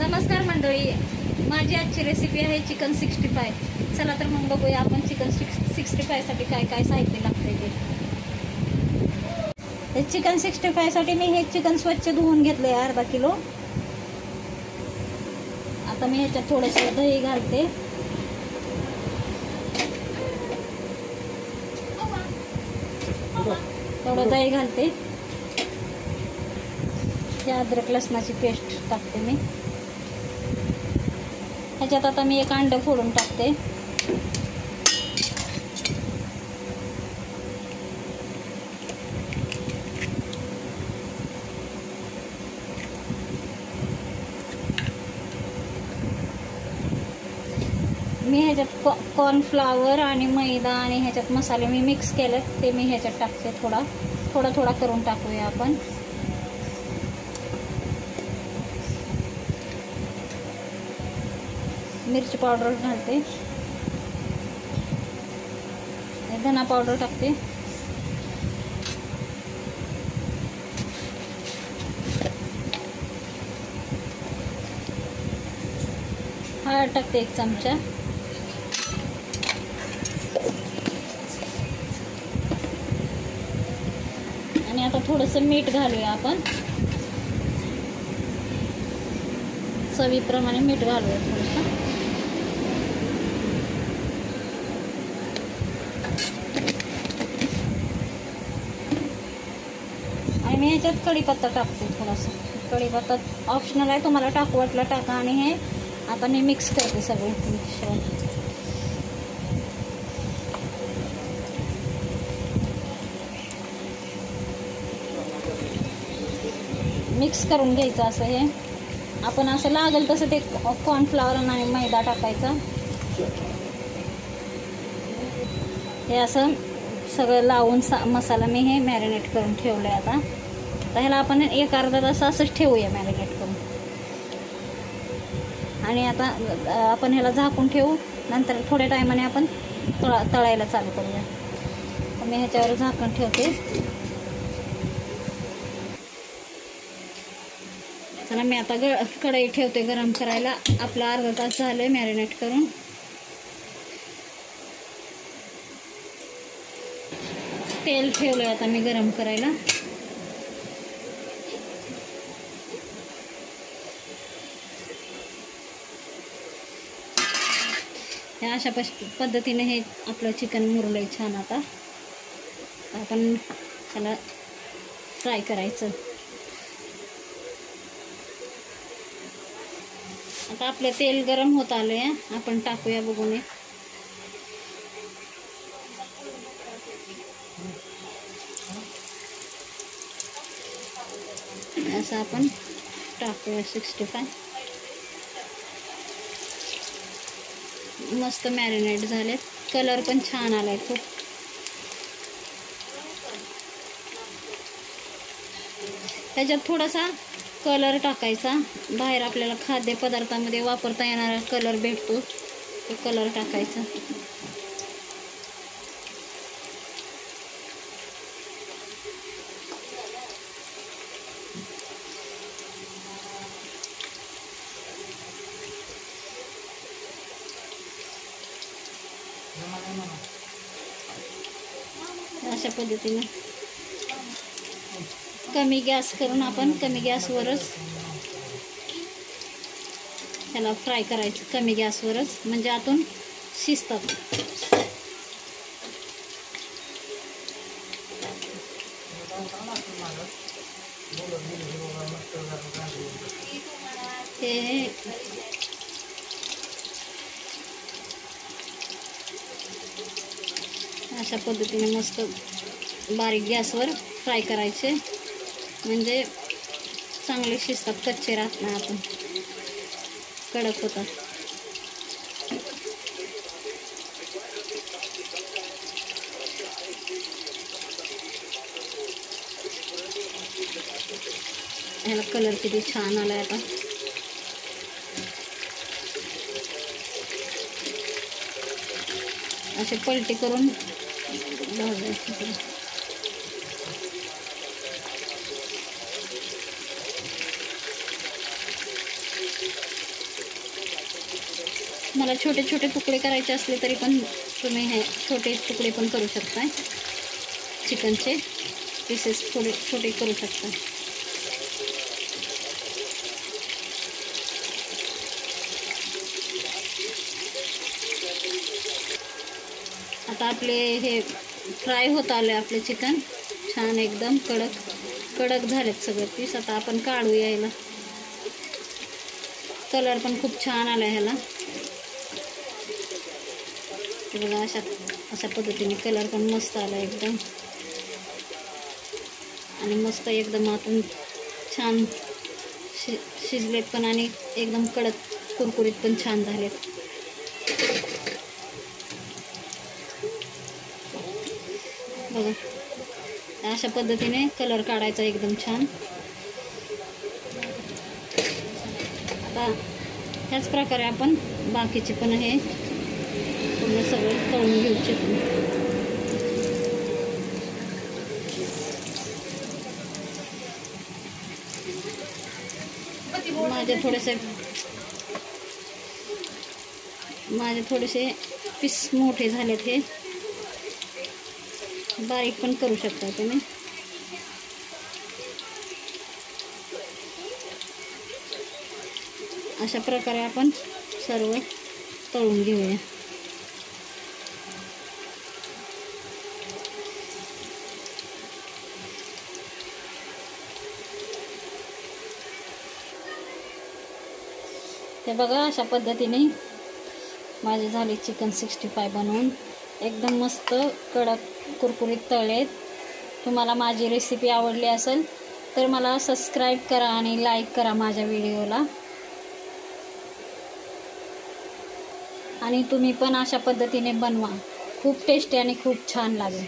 नमस्कार मंडळी, माझी आजची रेसिपी आहे चिकन 65. चला तर मग बघूया आपण चिकन 65 साठी काय काय साहित्य लागते ते. चिकन 65 साठी मी हे चिकन स्वच्छ धुवून घेतले अर्धा किलो. आता मी ह्याच्यात थोडेसे दही घालते. थोडं दही घालते. अद्रक लसणाची पेस्ट टाकते मी ह्याच्यात. आता मी एक अंड फोडून टाकते. मी ह्याच्यात कॉर्नफ्लावर आणि मैदा आणि ह्याच्यात मसाले मी मिक्स केले ते मी ह्याच्यात टाकते. थोडा करून टाकूया आपण. मिरची पावडर घालते. धना पावडर टाकते. हळद टाकते 1 चमचा. आणि आता थोडंसं मीठ घालूया आपण. चवीप्रमाणे मीठ घालूया थोडंसं. आणि मी ह्याच्यात कढीपत्ता टाकते. थोडासा कढीपत्ता ऑप्शनल आहे, तुम्हाला टाकू वाटलं टाका. आणि हे आता मी मिक्स करते सगळे मिश्रण. मिक्स करून घ्यायचं असं. हे आपण असं लागेल तसं ते कॉर्नफ्लॉवर आणि मैदा टाकायचा. हे असं सगळं लावून मसाला मी हे मॅरिनेट करून ठेवलं आहे. आता ह्याला आपण 1-अर्धा तास असंच ठेवूया मॅरिनेट करून. आणि आता आपण ह्याला झाकून ठेवू. नंतर थोड्या टायमाने आपण तळायला चालू करूया. तर मी ह्याच्यावर झाकण ठेवते. चला मी आता कढई ठेवते गरम करायला. आपला अर्धा तास झालं मॅरिनेट करून. तेल ठेवलंय आता मी गरम करायला. अशा पद्धतीने हे आपलं चिकन मुरलंय छान. आता आपण त्याला फ्राय करायचं. आता आपलं तेल गरम होत आलंय. आपण टाकूया बघून. असं आपण टाकूया 65. मस्त मॅरिनेट झाले. कलर पण छान आलाय खूप. त्याच्यात थोडासा कलर टाकायचा. बाहेर आपल्याला खाद्यपदार्थामध्ये वापरता येणारा कलर भेटतो, तो कलर टाकायचा. अशा पद्धतीने कमी गॅस करून आपण कमी गॅसवरच त्याला फ्राय करायचं. कमी गॅसवरच म्हणजे आतून शिजतात. हे अशा पद्धतीने मस्त बारीक गॅसवर फ्राय करायचे म्हणजे चांगले शिजतात, कच्चे राहत नाही. आपण कडक होतात. ह्याला कलर किती छान आलाय. आता असे पलटी करून भाजायचे. मला छोटे छोटे तुकडे करायचे असले तरी पण तुम्ही हे छोटे तुकडे पण करू शकता, चिकनचे पीसेस थोडे छोटे करू शकता. आता आपले हे फ्राय होत आले, आपले चिकन छान एकदम कडक झालेत सगळे पीस. आता आपण काढू यायला. कलर पण खूप छान आला ह्याला. बघा अशा पद्धतीने कलर पण मस्त आला एकदम, आणि मस्त एकदम आतून छान शिजलेत पण, आणि एकदम कडक कुरकुरीत पण छान झालेत. बघा अशा पद्धतीने कलर काढायचा एकदम छान. आता ह्याच प्रकारे आपण बाकीचे पण हे पूर्ण सगळं तळून घेऊ चिकन. माझे थोडेसे पीस मोठे झालेत, हे बारीक पण करू शकता तुम्ही. अशा प्रकारे आपण सर्व तळून घेऊया. ते बघा अशा पद्धतीने माझे झाले चिकन 65 बनवून एकदम मस्त कडक कुरकुरीत तळलेत. तुम्हाला माझी रेसिपी आवडली असेल तर मला सबस्क्राईब करा आणि लाईक करा माझ्या व्हिडिओला, आणि तुम्ही पण अशा पद्धतीने बनवा. खूप टेस्टी आणि खूप छान लागेल.